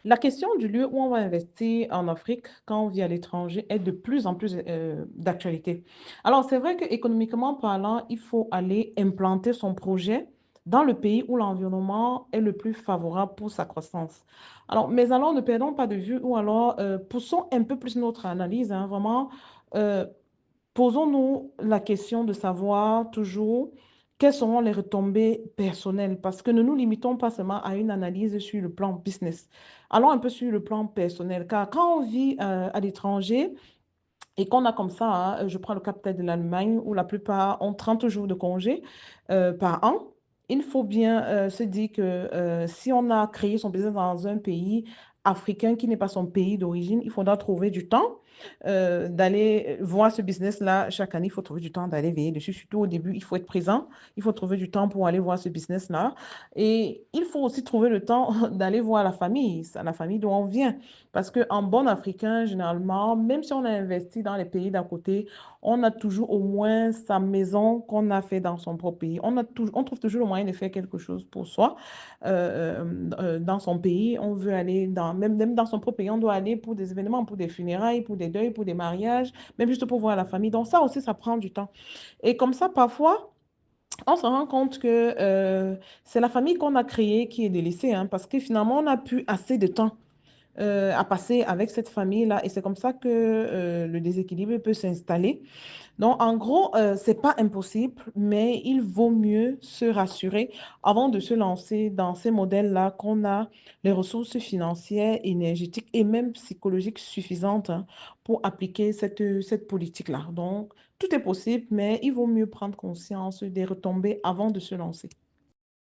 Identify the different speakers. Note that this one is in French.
Speaker 1: La question du lieu où on va investir en Afrique quand on vit à l'étranger est de plus en plus d'actualité. Alors, c'est vrai qu'économiquement parlant, il faut aller implanter son projet dans le pays où l'environnement est le plus favorable pour sa croissance. Alors, mais alors, ne perdons pas de vue ou alors poussons un peu plus notre analyse, hein, vraiment. euh, Posons-nous la question de savoir toujours quelles seront les retombées personnelles, parce que ne nous limitons pas seulement à une analyse sur le plan business. Allons un peu sur le plan personnel, car quand on vit à l'étranger et qu'on a comme ça, hein, je prends le cas peut-être de l'Allemagne, où la plupart ont 30 jours de congé par an, il faut bien se dire que si on a créé son business dans un pays africain qui n'est pas son pays d'origine, il faudra trouver du temps d'aller voir ce business-là chaque année. Il faut trouver du temps d'aller veiller dessus. Surtout au début, il faut être présent. Il faut trouver du temps pour aller voir ce business-là. Et il faut aussi trouver le temps d'aller voir la famille dont on vient. Parce qu'en bon africain, généralement, même si on a investi dans les pays d'à côté, on a toujours au moins sa maison qu'on a fait dans son propre pays. On trouve toujours le moyen de faire quelque chose pour soi dans son pays. On veut aller même dans son propre pays, on doit aller pour des événements, pour des funérailles, pour des deuils, pour des mariages, même juste pour voir la famille. Donc ça aussi, ça prend du temps. Et comme ça, parfois, on se rend compte que c'est la famille qu'on a créée qui est délaissée, hein, parce que finalement, on n'a plus assez de temps à passer avec cette famille-là. Et c'est comme ça que le déséquilibre peut s'installer. Donc, en gros, c'est pas impossible, mais il vaut mieux se rassurer avant de se lancer dans ces modèles-là qu'on a les ressources financières, énergétiques et même psychologiques suffisantes, hein, pour appliquer cette politique-là. Donc, tout est possible, mais il vaut mieux prendre conscience des retombées avant de se lancer.